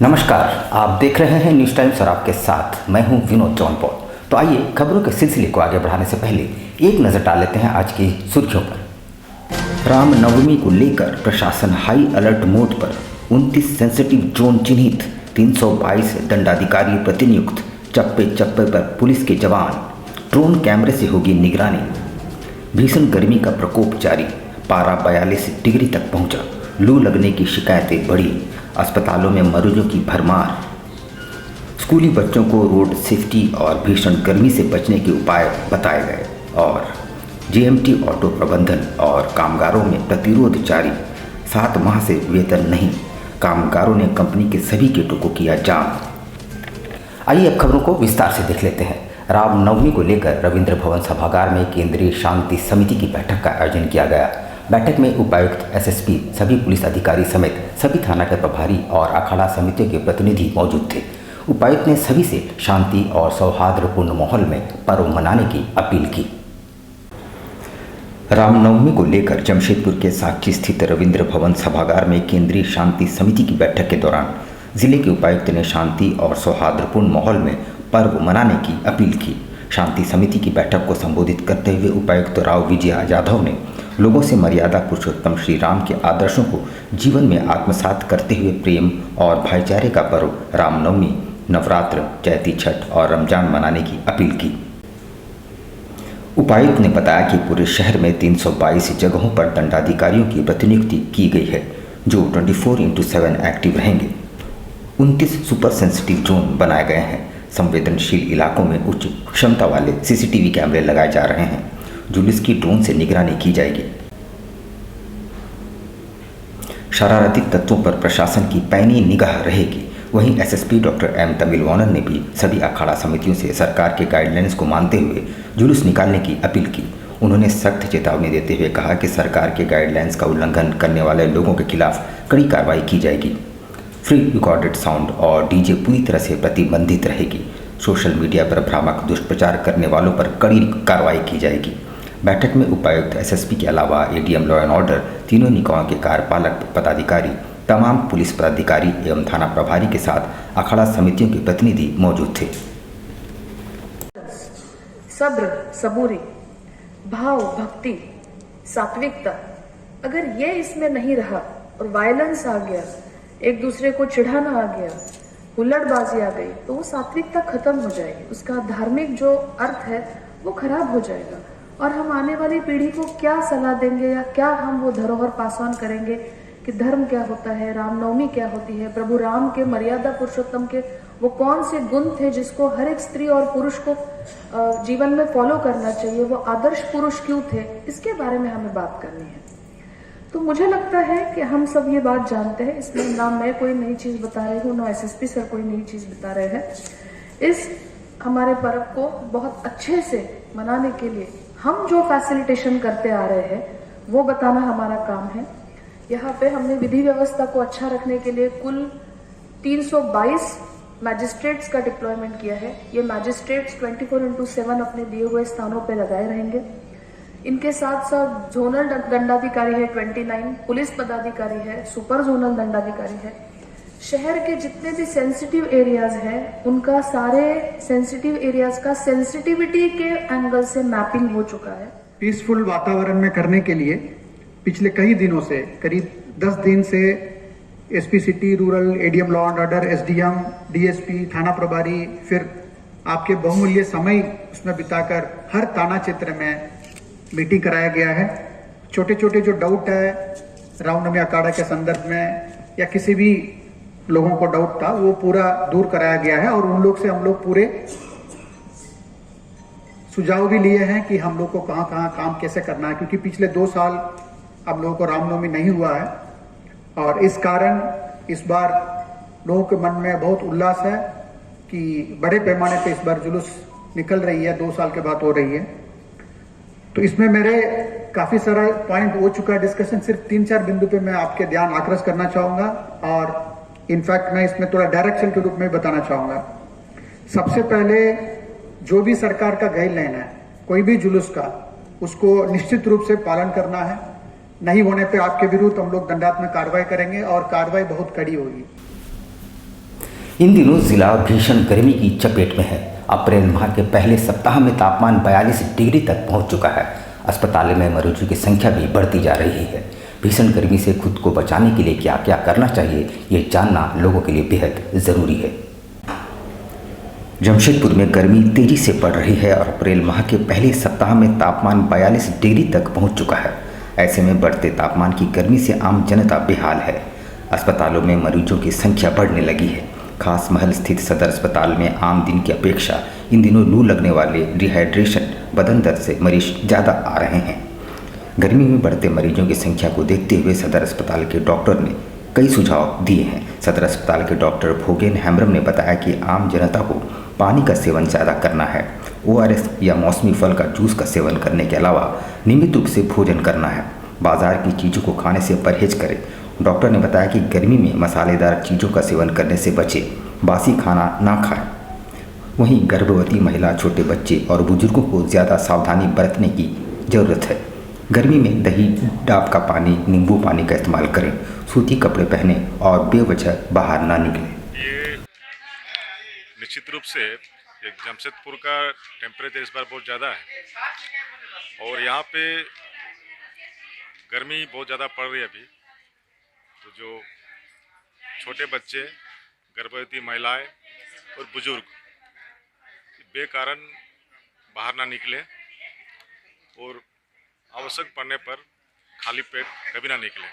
नमस्कार, आप देख रहे हैं न्यूज़ टाइम्स और आपके साथ मैं हूं विनोद जौनपौर। तो आइए खबरों के सिलसिले को आगे बढ़ाने से पहले एक नज़र डाल लेते हैं आज की सुर्खियों पर। रामनवमी को लेकर प्रशासन हाई अलर्ट मोड पर, 29 सेंसिटिव जोन चिन्हित, 322 दंडाधिकारी प्रतिनियुक्त, चप्पे चप्पे पर पुलिस के जवान, ड्रोन कैमरे से होगी निगरानी। भीषण गर्मी का प्रकोप जारी, पारा 42 डिग्री तक पहुंचा, लू लगने की शिकायतें बढ़ी, अस्पतालों में मरीजों की भरमार। स्कूली बच्चों को रोड सेफ्टी और भीषण गर्मी से बचने के उपाय बताए गए। और जीएमटी ऑटो प्रबंधन और कामगारों में प्रतिरोध जारी, 7 माह से वेतन नहीं, कामगारों ने कंपनी के सभी गेटों को किया जाम। आइए अब खबरों को विस्तार से देख लेते हैं। रामनवमी को लेकर रविंद्र भवन सभागार में केंद्रीय शांति समिति की बैठक का आयोजन किया गया। बैठक में उपायुक्त, एसएसपी, सभी पुलिस अधिकारी समेत सभी थाना के प्रभारी और अखाड़ा समितियों के प्रतिनिधि मौजूद थे। उपायुक्त ने सभी से शांति और सौहार्दपूर्ण माहौल में पर्व मनाने की अपील की। रामनवमी को लेकर जमशेदपुर के साक्षी स्थित रविंद्र भवन सभागार में केंद्रीय शांति समिति की बैठक के दौरान जिले के उपायुक्त ने शांति और सौहार्दपूर्ण माहौल में पर्व मनाने की अपील की। शांति समिति की बैठक को संबोधित करते हुए उपायुक्त राव विजय यादव ने लोगों से मर्यादा पुरुषोत्तम श्री राम के आदर्शों को जीवन में आत्मसात करते हुए प्रेम और भाईचारे का पर्व रामनवमी, नवरात्र, चैती छठ और रमजान मनाने की अपील की। उपायुक्त ने बताया कि पूरे शहर में 322 जगहों पर दंडाधिकारियों की प्रतिनियुक्ति की गई है, जो 24/7 एक्टिव रहेंगे। 29 सुपर सेंसिटिव जोन बनाए गए हैं। संवेदनशील इलाकों में उच्च क्षमता वाले सीसीटीवी कैमरे लगाए जा रहे हैं। जुलूस की ड्रोन से निगरानी की जाएगी। शरारती तत्वों पर प्रशासन की पैनी निगाह रहेगी। वहीं एसएसपी डॉक्टर एम तमिलवानन ने भी सभी अखाड़ा समितियों से सरकार के गाइडलाइंस को मानते हुए जुलूस निकालने की अपील की। उन्होंने सख्त चेतावनी देते हुए कहा कि सरकार के गाइडलाइंस का उल्लंघन करने वाले लोगों के खिलाफ कड़ी कार्रवाई की जाएगी। फ्री रिकॉर्डेड साउंड और डीजे पूरी तरह से प्रतिबंधित रहेगी। सोशल मीडिया पर भ्रामक दुष्प्रचार करने वालों पर कड़ी कार्रवाई की जाएगी। बैठक में उपायुक्त, एसएसपी के अलावा एडीएम लॉ एंड ऑर्डर, तीनों निकायों के कार्यपालक पदाधिकारी, तमाम पुलिस पदाधिकारी एवं थाना प्रभारी के साथ अखाड़ा समितियों के प्रतिनिधि मौजूद थे। सब्र, सबूरी, भाव, भक्ति, सात्विकता, अगर ये इसमें नहीं रहा और वायलेंस आ गया, एक दूसरे को चिढ़ाना आ गया, हुल्लड़बाजी आ गई, तो वो सात्विकता खत्म हो जाएगी। उसका धार्मिक जो अर्थ है वो खराब हो जाएगा। और हम आने वाली पीढ़ी को क्या सलाह देंगे या क्या हम वो धरोहर पास ऑन करेंगे कि धर्म क्या होता है, रामनवमी क्या होती है, प्रभु राम के, मर्यादा पुरुषोत्तम के वो कौन से गुण थे जिसको हर एक स्त्री और पुरुष को जीवन में फॉलो करना चाहिए, वो आदर्श पुरुष क्यों थे, इसके बारे में हमें बात करनी है। तो मुझे लगता है कि हम सब ये बात जानते हैं। इसमें ना मैं कोई नई चीज बता रही हूँ, ना एसएसपी सर कोई नई चीज बता रहे हैं। इस हमारे पर्व को बहुत अच्छे से मनाने के लिए हम जो फैसिलिटेशन करते आ रहे हैं वो बताना हमारा काम है। यहाँ पे हमने विधि व्यवस्था को अच्छा रखने के लिए कुल 322 मैजिस्ट्रेट्स का डिप्लॉयमेंट किया है। ये मैजिस्ट्रेट्स 24/7 अपने दिए हुए स्थानों पर लगाए रहेंगे। इनके साथ साथ जोनल दंडाधिकारी है 29, पुलिस पदाधिकारी है, सुपर जोनल दंडाधिकारी है। शहर के जितने भी सेंसिटिव एरियाज हैं उनका सारे सेंसिटिव एरियाज का सेंसिटिविटी के एंगल से मैपिंग हो चुका है। पीसफुल वातावरण में करने के लिए पिछले कई दिनों से, करीब 10 दिन से SP city, rural, ADM law and order, SDM, DSP, थाना प्रभारी, फिर आपके बहुमूल्य समय उसमें बिताकर हर थाना क्षेत्र में मीटिंग कराया गया है। छोटे छोटे जो डाउट है रामनवमी अखाड़ा के संदर्भ में या किसी भी लोगों को डाउट था वो पूरा दूर कराया गया है। और उन लोग से हम लोग पूरे सुझाव भी लिए हैं कि हम लोग को कहाँ कहाँ काम कैसे करना है, क्योंकि पिछले 2 साल हम लोगों को रामनवमी नहीं हुआ है और इस कारण इस बार लोगों के मन में बहुत उल्लास है कि बड़े पैमाने पे इस बार जुलूस निकल रही है, 2 साल के बाद हो रही है। तो इसमें मेरे काफी सारा पॉइंट हो चुका है डिस्कशन। सिर्फ 3-4 बिंदु पे मैं आपके ध्यान आकर्षित करना चाहूंगा और इनफैक्ट मैं इसमें थोड़ा डायरेक्शन के रूप में बताना चाहूंगा। सबसे पहले जो भी सरकार का गाइडलाइन है कोई भी जुलूस का, उसको निश्चित रूप से पालन करना है। नहीं होने पे आपके विरुद्ध हम लोग दंडात्मक कार्रवाई करेंगे और कार्रवाई बहुत कड़ी होगी। इन दिनों जिला भीषण गर्मी की चपेट में है। अप्रैल माह के पहले सप्ताह में तापमान 42 डिग्री तक पहुंच चुका है। अस्पताल में मरीजों की संख्या भी बढ़ती जा रही है। भीषण गर्मी से खुद को बचाने के लिए क्या क्या करना चाहिए, ये जानना लोगों के लिए बेहद ज़रूरी है। जमशेदपुर में गर्मी तेजी से बढ़ रही है और अप्रैल माह के पहले सप्ताह में तापमान 42 डिग्री तक पहुंच चुका है। ऐसे में बढ़ते तापमान की गर्मी से आम जनता बेहाल है। अस्पतालों में मरीजों की संख्या बढ़ने लगी है। खास महल स्थित सदर अस्पताल में आम दिन की अपेक्षा इन दिनों लू लगने वाले डिहाइड्रेशन, बदन दर्द से मरीज ज़्यादा आ रहे हैं। गर्मी में बढ़ते मरीजों की संख्या को देखते हुए सदर अस्पताल के डॉक्टर ने कई सुझाव दिए हैं। सदर अस्पताल के डॉक्टर भोगेन हेम्ब्रम ने बताया कि आम जनता को पानी का सेवन ज़्यादा करना है। ORS या मौसमी फल का जूस का सेवन करने के अलावा नियमित रूप से भोजन करना है। बाजार की चीज़ों को खाने से परहेज करें। डॉक्टर ने बताया कि गर्मी में मसालेदार चीज़ों का सेवन करने से बचें, बासी खाना ना खाएं। वहीं गर्भवती महिला, छोटे बच्चे और बुजुर्गों को ज़्यादा सावधानी बरतने की ज़रूरत है। गर्मी में दही, डाब का पानी, नींबू पानी का इस्तेमाल करें। सूती कपड़े पहने और बेवजह बाहर ना निकलें। ये निश्चित रूप से एक जमशेदपुर का टेम्परेचर इस बार बहुत ज़्यादा है और यहाँ पे गर्मी बहुत ज़्यादा पड़ रही है अभी। तो जो छोटे बच्चे, गर्भवती महिलाएं और बुजुर्ग बेकारण बाहर ना निकलें और आवश्यक पड़ने पर खाली पेट कभी ना निकलें।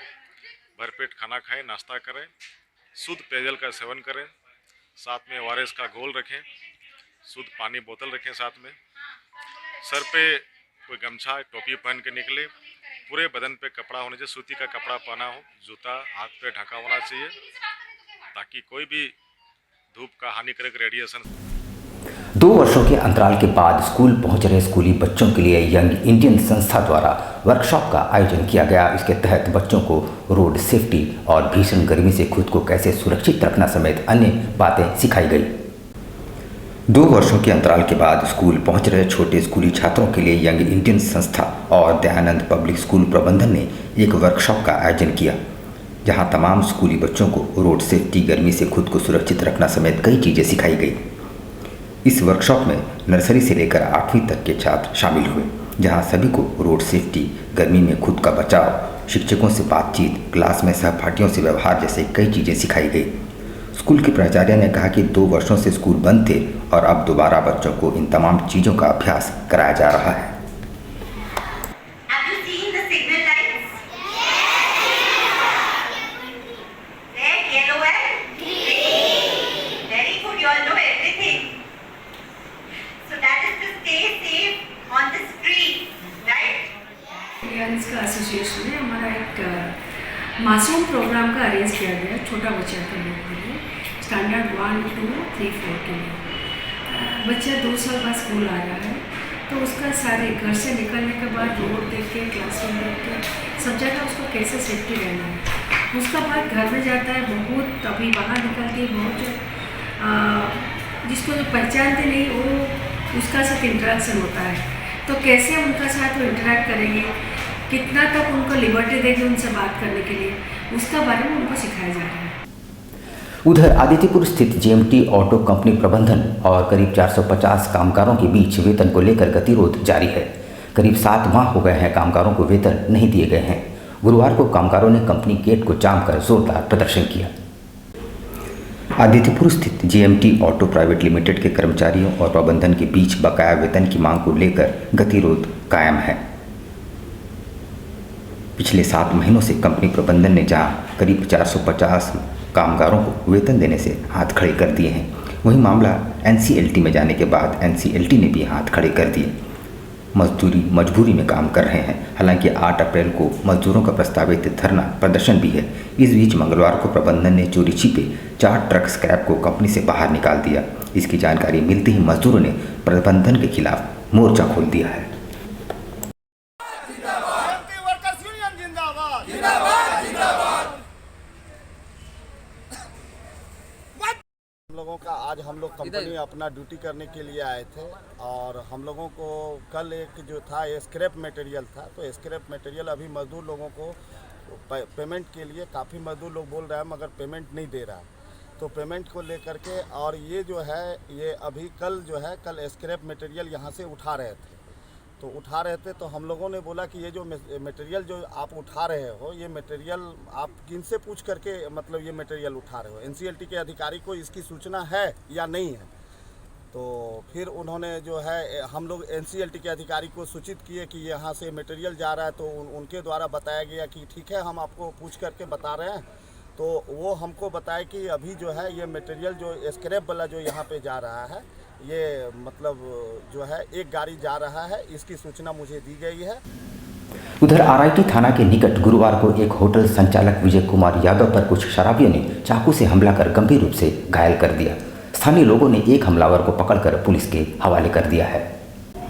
भरपेट खाना खाएं, नाश्ता करें, शुद्ध पेयजल का सेवन करें, साथ में ORS का घोल रखें, शुद्ध पानी बोतल रखें साथ में। सर पे कोई गमछा, टोपी पहन के निकले। पूरे बदन पे कपड़ा होना चाहिए, सूती का कपड़ा पहना हो, जूता हाथ पे ढका होना चाहिए ताकि कोई भी धूप का हानिकारक रेडिएशन। 2 वर्षों के अंतराल के बाद स्कूल पहुंच रहे स्कूली बच्चों के लिए यंग इंडियन संस्था द्वारा वर्कशॉप का आयोजन किया गया। इसके तहत बच्चों को रोड सेफ्टी और भीषण गर्मी से खुद को कैसे सुरक्षित रखना समेत अन्य बातें सिखाई गई। 2 वर्षों के अंतराल के बाद स्कूल पहुंच रहे छोटे स्कूली छात्रों के लिए यंग इंडियन संस्था और दयानंद पब्लिक स्कूल प्रबंधन ने एक वर्कशॉप का आयोजन किया, जहां तमाम स्कूली बच्चों को रोड सेफ्टी, गर्मी से खुद को सुरक्षित रखना समेत कई चीज़ें सिखाई गई। इस वर्कशॉप में नर्सरी से लेकर 8वीं तक के छात्र शामिल हुए, जहां सभी को रोड सेफ्टी, गर्मी में खुद का बचाव, शिक्षकों से बातचीत, क्लास में सहपाठियों से व्यवहार जैसे कई चीज़ें सिखाई गई। स्कूल के प्राचार्य ने कहा कि 2 वर्षों से स्कूल बंद थे और अब दोबारा बच्चों को इन तमाम चीज़ों का अभ्यास कराया जा रहा है। का एसोसिएशन है, हमारा एक मासूम प्रोग्राम का अरेंज किया गया छोटा बच्चा के लोग के लिए, स्टैंडर्ड 1, 2, 3, 4 के लिए। बच्चा 2 साल बाद स्कूल आ रहा है, तो उसका सारे घर से निकलने के बाद रोड देख के, क्लासरूम देख के, सब जगह उसको कैसे सेफ्टी रहना है। उसका बाद घर में जाता है, बहुत अभी बाहर निकलती है, बहुत जिसको जो पहचानते नहीं वो उसका साथ इंटरेक्शन होता है, तो कैसे उनका साथ वो इंटरेक्ट करेंगे, कितना तक उनको लिबर्टी देंगे उनसे बात करने के लिए, उसका बारे में उनको सिखाया जा रहा है। उधर आदित्यपुर स्थित GMT ऑटो कंपनी प्रबंधन और करीब 450 कामगारों के बीच वेतन को लेकर गतिरोध जारी है। करीब 7 माह हो गए हैं कामगारों को वेतन नहीं दिए गए हैं। गुरुवार को कामगारों ने कंपनी गेट को जाम कर जोरदार प्रदर्शन किया। आदित्यपुर स्थित GMT ऑटो प्राइवेट लिमिटेड के कर्मचारियों और प्रबंधन के बीच बकाया वेतन की मांग को लेकर गतिरोध कायम है। पिछले 7 महीनों से कंपनी प्रबंधन ने जहां करीब 450 कामगारों को वेतन देने से हाथ खड़े कर दिए हैं, वहीं मामला NCLT में जाने के बाद NCLT ने भी हाथ खड़े कर दिए। मजबूरी में काम कर रहे हैं। हालांकि 8 अप्रैल को मजदूरों का प्रस्तावित धरना प्रदर्शन भी है। इस बीच मंगलवार को प्रबंधन ने चोरी छिपे 4 ट्रक स्क्रैप को कंपनी से बाहर निकाल दिया। इसकी जानकारी मिलते ही मजदूरों ने प्रबंधन के खिलाफ मोर्चा खोल दिया है। आज हम लोग कंपनी अपना ड्यूटी करने के लिए आए थे और हम लोगों को कल एक जो था स्क्रैप मटेरियल था, तो स्क्रैप मटेरियल अभी मजदूर लोगों को पेमेंट के लिए काफ़ी मजदूर लोग बोल रहे हैं मगर पेमेंट नहीं दे रहा। तो पेमेंट को लेकर के, और ये जो है ये अभी कल स्क्रैप मटेरियल यहाँ से उठा रहे थे। तो उठा रहे थे तो हम लोगों ने बोला कि ये जो मटेरियल जो आप उठा रहे हो, ये मटेरियल आप किन से पूछ करके मतलब ये मटेरियल उठा रहे हो, एनसीएलटी के अधिकारी को इसकी सूचना है या नहीं है। तो फिर उन्होंने जो है हम लोग एनसीएलटी के अधिकारी को सूचित किए कि यहाँ से मटेरियल जा रहा है। तो उनके द्वारा बताया गया कि ठीक है, हम आपको पूछ करके बता रहे हैं। तो वो हमको बताया कि अभी जो है ये मटेरियल जो स्क्रैप वाला जो यहाँ पे जा रहा है, ये मतलब जो है एक गाड़ी जा रहा है, इसकी सूचना मुझे दी गई है। उधर आरआईटी थाना के निकट गुरुवार को एक होटल संचालक विजय कुमार यादव पर कुछ शराबियों ने चाकू से हमला कर गंभीर रूप से घायल कर दिया। स्थानीय लोगों ने एक हमलावर को पकड़कर पुलिस के हवाले कर दिया है।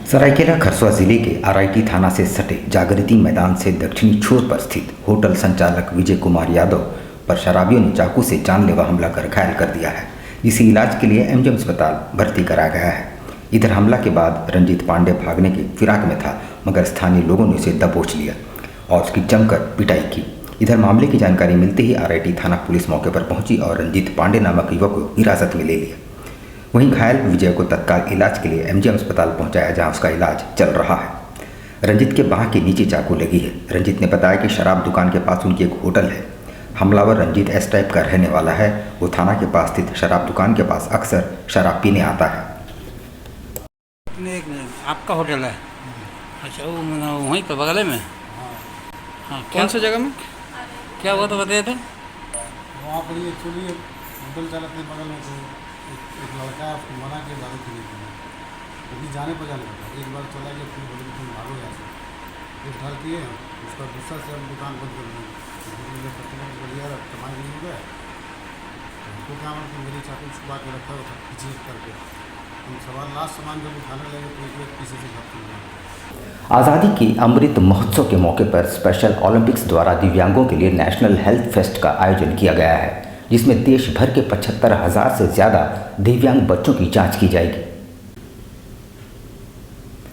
सरायकेला खरसुआ जिले के आरआईटी थाना से सटे जागृति मैदान से दक्षिणी छोर पर स्थित होटल संचालक विजय कुमार यादव पर शराबियों ने चाकू से जानलेवा हमला कर घायल कर दिया है, जिसे इलाज के लिए एमजीएम अस्पताल भर्ती कराया गया है। इधर हमला के बाद रंजीत पांडे भागने की फिराक में था, मगर स्थानीय लोगों ने उसे दबोच लिया और उसकी जमकर पिटाई की। इधर मामले की जानकारी मिलते ही आरआईटी थाना पुलिस मौके पर पहुंची और रंजीत पांडे नामक युवक को हिरासत में ले लिया। वहीं घायल विजय को तत्काल इलाज के लिए एमजीएम अस्पताल पहुंचाया, जहां उसका इलाज चल रहा है। रंजीत के बाह के नीचे चाकू लगी है। रंजीत ने बताया कि शराब दुकान के पास उनकी एक होटल है। हमलावर रंजीत एस टाइप का रहने वाला है। वो थाना के पास स्थित शराब दुकान के पास अक्सर शराब पीने आता है। आपका होटल है? अच्छा, वो वहीं पे बगल में? हाँ। कौन सी जगह में? क्या हुआ तो बताए थे? वहाँ पर एक्चुअली होटल चालक के बगल में एक लड़का है, उसको मना के दारू पीने के लिए, कभी जाने पर जाने पड़ता। एक बार चला गया, फिर बोले कि तुम भागो यहाँ से। फिर ढल किए, उसका गुस्सा से हम दुकान बंद कर दी। कस्टमर बढ़िया कमाई नहीं हो गया, हमको क्या कि मेरी चाकू छुपा के रखा हुआ था पीछे करके। हम सवाल लास्ट सामान जब उठाने लगे तो एक पीछे से घर खुल गया। आज़ादी की अमृत महोत्सव के मौके पर स्पेशल ओलंपिक्स द्वारा दिव्यांगों के लिए नेशनल हेल्थ फेस्ट का आयोजन किया गया है, जिसमें देश भर के 75,000 से ज़्यादा दिव्यांग बच्चों की जांच की जाएगी।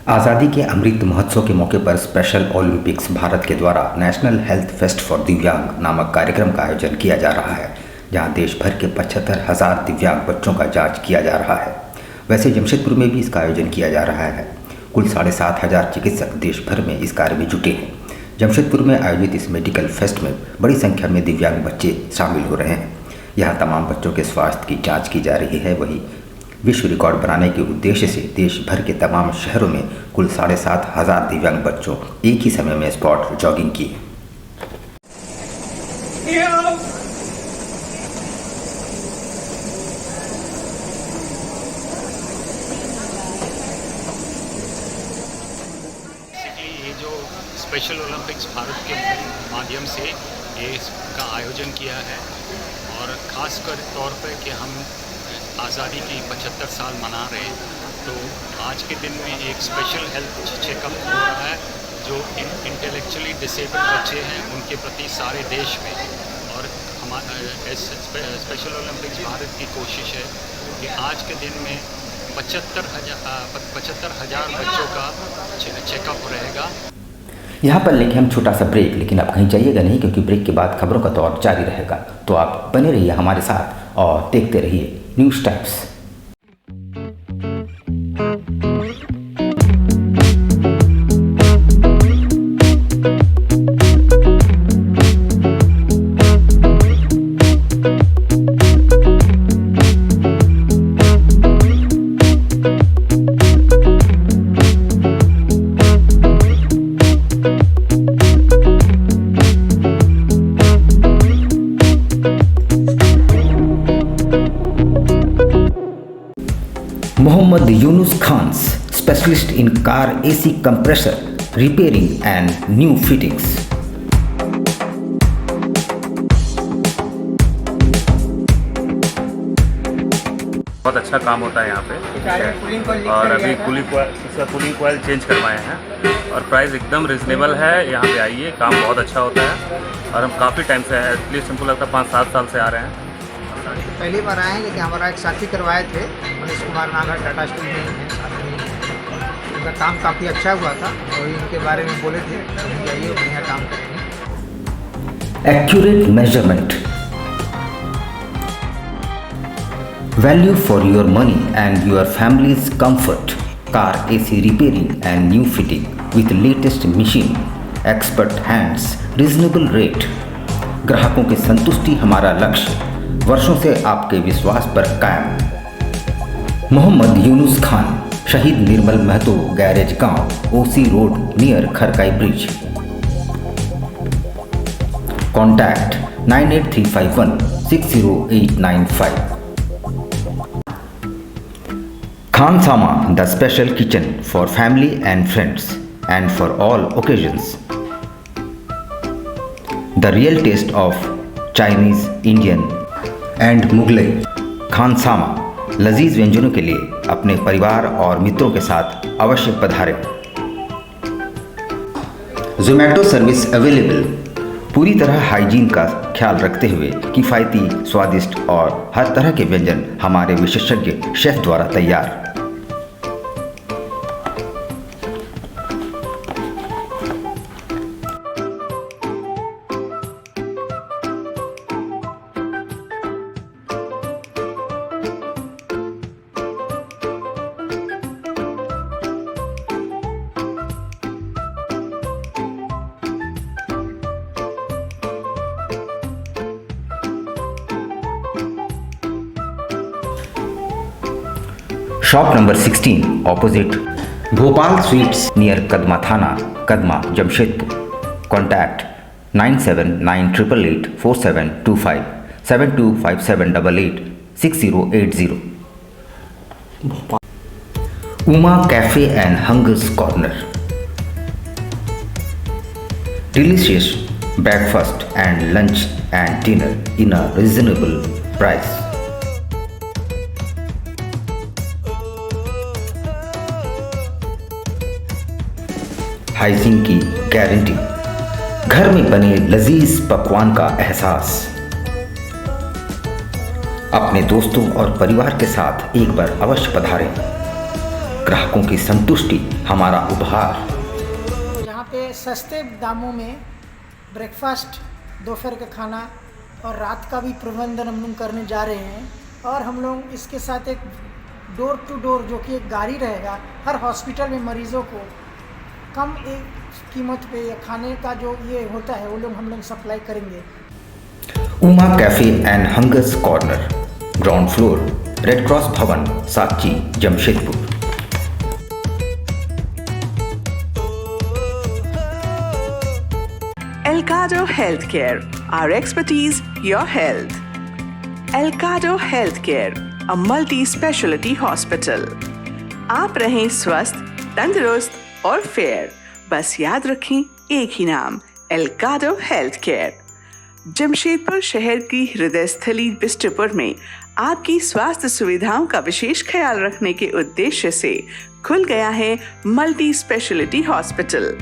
आज़ादी के अमृत महोत्सव के मौके पर स्पेशल ओलंपिक्स भारत के द्वारा नेशनल हेल्थ फेस्ट फॉर दिव्यांग नामक कार्यक्रम का आयोजन किया जा रहा है, जहां देश भर के 75,000 दिव्यांग बच्चों का जांच किया जा रहा है। वैसे जमशेदपुर में भी इसका आयोजन किया जा रहा है। कुल 7,500 चिकित्सक देश भर में इस कार्य में जुटे हैं। जमशेदपुर में आयोजित इस मेडिकल फेस्ट में बड़ी संख्या में दिव्यांग बच्चे शामिल हो रहे हैं। यहाँ तमाम बच्चों के स्वास्थ्य की जाँच की जा रही है। वहीं विश्व रिकॉर्ड बनाने के उद्देश्य से देश भर के तमाम शहरों में कुल 7,500 दिव्यांग बच्चों एक ही समय में स्पॉट जॉगिंग की। ये जो स्पेशल ओलंपिक्स भारत के माध्यम से ये इसका आयोजन किया है, और ख़ासकर तौर पर कि हम आज़ादी की 75 साल मना रहे हैं, तो आज के दिन में एक स्पेशल हेल्थ चेकअप हो रहा है जो इंटेलेक्चुअली डिसेबल्ड बच्चे हैं उनके प्रति सारे देश में। और हमारा स्पेशल ओलंपिक्स भारत की कोशिश है कि आज के दिन में 75,000 बच्चों का चेकअप रहेगा। यहाँ पर लेंगे हम छोटा सा ब्रेक, लेकिन आप कहीं जाइएगा नहीं, क्योंकि ब्रेक के बाद खबरों का दौर जारी रहेगा। तो आप बने रहिए हमारे साथ और देखते रहिए news times. Mohammad Yunus Khan's specialist in car AC compressor repairing and new fittings. बहुत अच्छा काम होता है यहाँ पे, और अभी कूलिंग कोयल चेंज करवाए हैं और प्राइस एकदम रिजनेबल है। यहाँ पे आइए, काम बहुत अच्छा होता है और हम काफ़ी टाइम से एटलीस्ट हमको लगता है 5-7 साल से आ रहे हैं। पहली बार आए हैं, लेकिन हमारा एक साथी करवाए थे, मनीष कुमार नागर, टाटा स्टील में हैं साथ में। उनका काम काफ़ी अच्छा हुआ था और इनके बारे में बोले थे, जाइए बढ़िया काम करेंगे। Accurate measurement, Value for your money and your family's comfort. Car AC repairing and new fitting with latest machine, expert hands, reasonable rate. ग्राहकों की संतुष्टि हमारा लक्ष्य, वर्षों से आपके विश्वास पर कायम। मोहम्मद यूनुस खान, शहीद निर्मल महतो गैरेज गांव, OC road near Kharkai bridge. Contact 98351 60895। Khansama, the special kitchen for family and friends and for all occasions. The real taste of Chinese, Indian and Mughlai. Khansama, लजीज व्यंजनों के लिए अपने परिवार और मित्रों के साथ अवश्य पधारें। Zomato service available. पूरी तरह हाइजीन का ख्याल रखते हुए किफ़ायती, स्वादिष्ट और हर तरह के व्यंजन हमारे विशेषज्ञ शेफ द्वारा तैयार। Shop number 16 opposite Bhopal sweets near Kadma thana, Kadma, Jamshedpur. Contact 9798884725 7257886080। Uma cafe and hungers corner. Delicious breakfast and lunch and dinner in a reasonable price. Hygiene की गारंटी, घर में बने लजीज पकवान का एहसास। अपने दोस्तों और परिवार के साथ एक बार अवश्य पधारें। ग्राहकों की संतुष्टि हमारा उपहार। यहाँ पे सस्ते दामों में ब्रेकफास्ट, दोपहर का खाना और रात का भी प्रबंधन हम लोग करने जा रहे हैं। और हम लोग इसके साथ एक डोर टू डोर जो कि एक गाड़ी रहेगा, हर हॉस्पिटल में मरीज़ों को कम एक कीमत पे या खाने का जो ये होता है वो लोग हम लोग सप्लाई करेंगे। Uma cafe and hungers corner, ground floor, red cross भवन, साची, Jamshedpur. Elcado Healthcare, our expertise, your health. Elcado Healthcare, a multi-specialty hospital. आप रहें स्वस्थ, तंदुरुस्त और फेयर, बस याद रखें एक ही नाम, एल्काडो हेल्थ केयर। जमशेदपुर शहर की हृदय स्थली बिष्टपुर में आपकी स्वास्थ्य सुविधाओं का विशेष ख्याल रखने के उद्देश्य से खुल गया है मल्टी स्पेशलिटी हॉस्पिटल,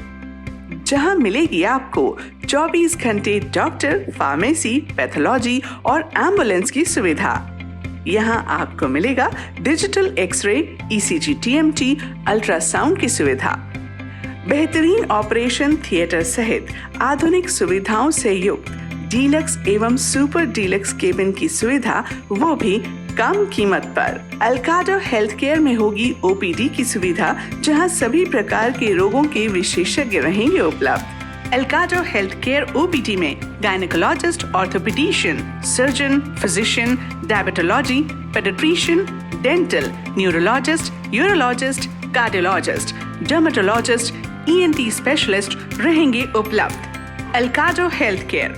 जहां मिलेगी आपको 24 घंटे डॉक्टर, फार्मेसी, पैथोलॉजी और एम्बुलेंस की सुविधा। यहाँ आपको मिलेगा digital X-ray, ECG, TMT, ultrasound की सुविधा, बेहतरीन ऑपरेशन थिएटर सहित आधुनिक सुविधाओं से युक्त डीलक्स एवं सुपर डीलक्स केबिन की सुविधा, वो भी कम कीमत पर। एल्काडो हेल्थ केयर में होगी OPD की सुविधा, जहां सभी प्रकार के रोगों के विशेषज्ञ रहेंगे उपलब्ध। एल्काडो हेल्थ केयर OPD में gynaecologist, orthopaedician, surgeon, physician, diabetology, paediatrician, dental, neurologist, urologist, cardiologist, dermatologist, ENT specialist रहेंगे उपलब्ध। एल्काडो health care,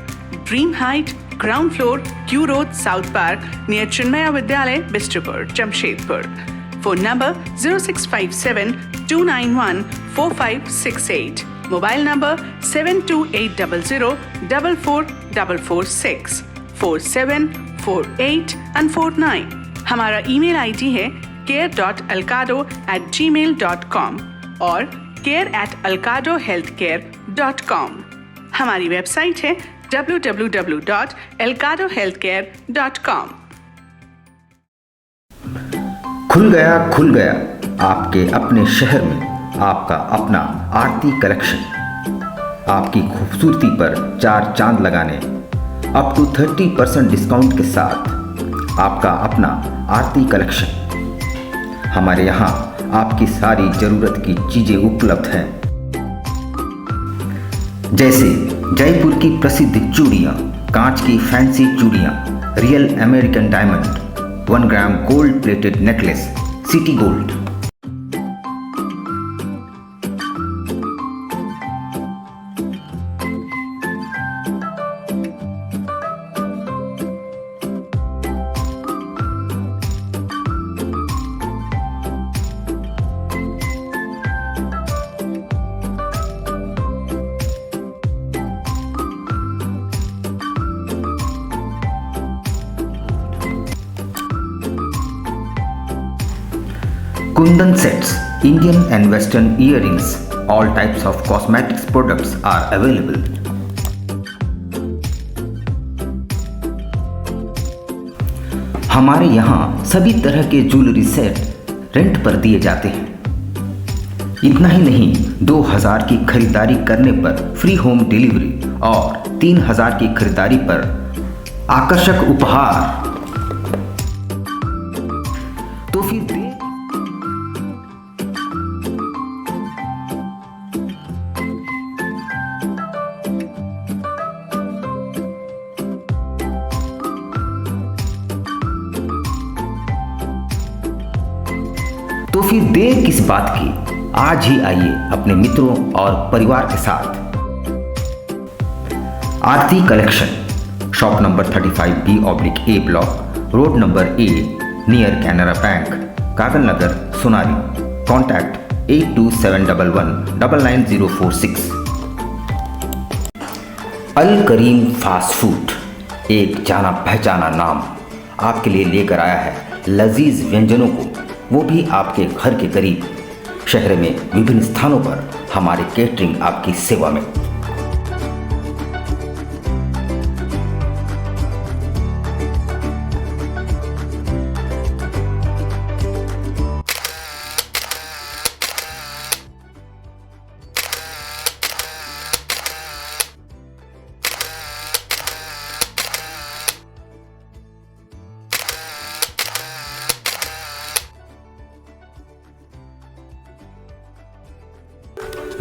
dream height, ground floor, Q road, south park, near Chinmaya Vidyalaya, Bistupur, Jamshedpur. Phone number 0657-291-4568। Mobile number 7280044446 4748 and 49। हमारा email ID है care.elcado@gmail.com और care@elcadohealthcare.com। हमारी website है www.elcadohealthcare.com। खुल गया आपके अपने शहर में आपका अपना आरती कलेक्शन। आपकी खूबसूरती पर 4 चांद लगाने अप टू 30% डिस्काउंट के साथ आपका अपना आरती कलेक्शन। हमारे यहाँ आपकी सारी ज़रूरत की चीज़ें उपलब्ध हैं, जैसे जयपुर की प्रसिद्ध चूड़ियाँ, कांच की फैंसी चूड़ियाँ, real American diamond, 1 gram gold plated necklace, city gold. Kundan sets, Indian and Western earrings, all types of cosmetics products are available. हमारे यहाँ सभी तरह के ज्वेलरी सेट रेंट पर दिए जाते हैं। इतना ही नहीं, 2000 की खरीदारी करने पर फ्री होम डिलीवरी और 3000 की खरीदारी पर आकर्षक उपहार। तो फिर देर किस बात की, आज ही आइए अपने मित्रों और परिवार के साथ। Aarti collection, shop number 35B/A block, road number A, near Canara bank, Kagal Nagar, Sonari. Contact 8271199046। Al Karim fast food, एक जाना पहचाना नाम, आपके लिए लेकर आया है लजीज व्यंजनों को, वो भी आपके घर के करीब। शहर में विभिन्न स्थानों पर हमारे केटरिंग आपकी सेवा में।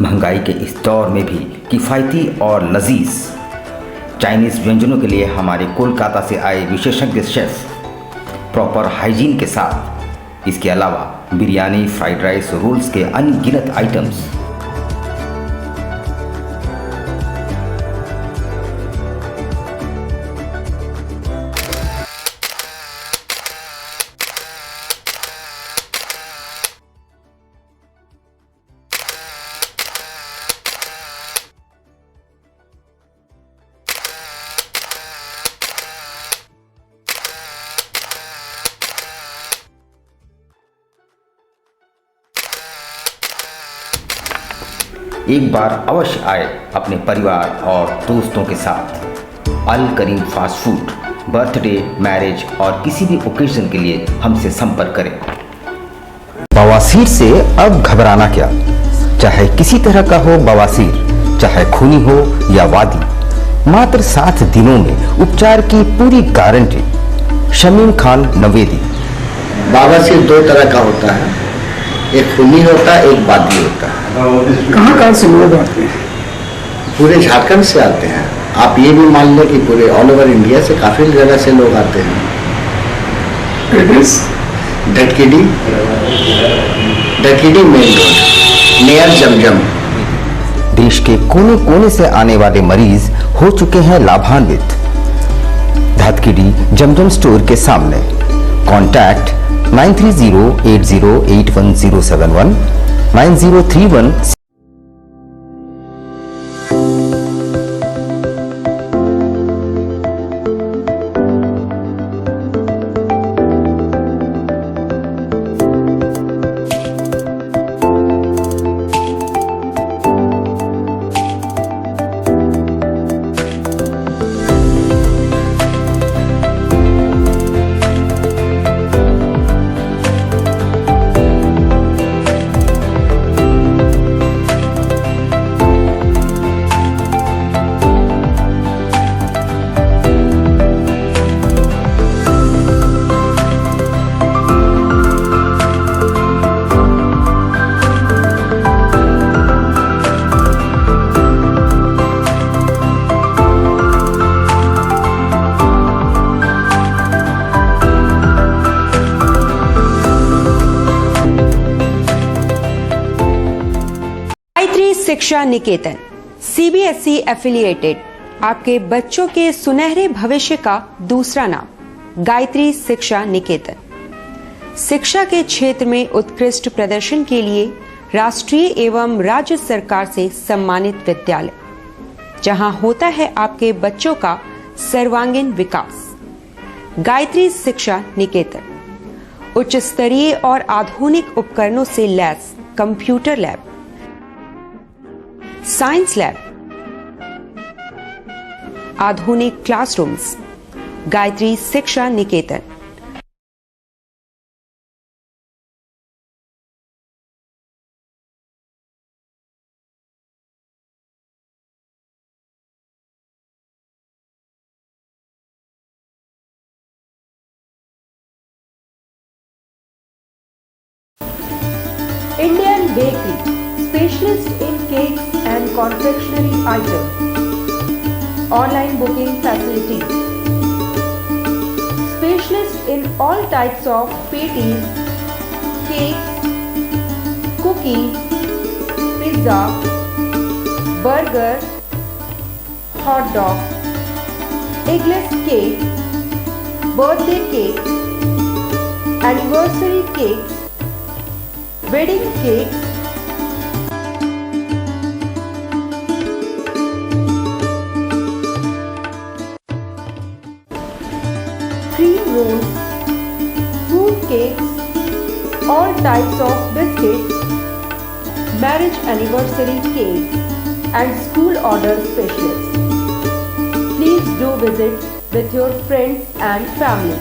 महंगाई के इस दौर में भी किफ़ायती और लजीज चाइनीज़ व्यंजनों के लिए हमारे कोलकाता से आए विशेषज्ञ शेफ प्रॉपर हाइजीन के साथ, इसके अलावा बिरयानी, फ्राइड राइस, रोल्स के अनगिनत आइटम्स। एक बार अवश्य आए अपने परिवार और दोस्तों के साथ। अल Karim fast food, birthday, marriage और किसी भी ओकेजन के लिए हमसे संपर्क करें। बवासीर से अब घबराना क्या, चाहे किसी तरह का हो बवासीर, चाहे खूनी हो या वादी, मात्र 7 दिनों में उपचार की पूरी गारंटी। शमीम खान नवेदी। बवासीर 2 तरह का होता है, एक खूनी होता है, एक वादी होता है। कहाँ से लोग आते हैं? पूरे झारखंड से आते हैं। आप ये भी मान लें कि पूरे ऑल ओवर इंडिया से काफ़ी जगह से लोग आते हैं। एड्रेस धटकीडी मेन रोड, नियर जमजम। देश के कोने कोने से आने वाले मरीज हो चुके हैं लाभान्वित। धटकीडी जमजम स्टोर के सामने। कॉन्टैक्ट 9308081071 9031। शिक्षा निकेतन CBSE एफिलिएटेड आपके बच्चों के सुनहरे भविष्य का दूसरा नाम गायत्री शिक्षा निकेतन। शिक्षा के क्षेत्र में उत्कृष्ट प्रदर्शन के लिए राष्ट्रीय एवं राज्य सरकार से सम्मानित विद्यालय, जहां होता है आपके बच्चों का सर्वांगीण विकास। गायत्री शिक्षा निकेतन उच्च स्तरीय और आधुनिक उपकरणों से lace computer lab, science lab, आधुनिक क्लासरूम्स। गायत्री शिक्षा निकेतन। Indian Bakery, specialist in cakes and confectionery items. Online booking facilities. Specialist in all types of patties, cakes, cookies, pizza, burger, hot dog, eggless cake, birthday cake, anniversary cakes, wedding cakes, cream rolls, fruit cakes, all types of biscuits, marriage anniversary cakes, and school order specialists. Please do visit with your friends and family.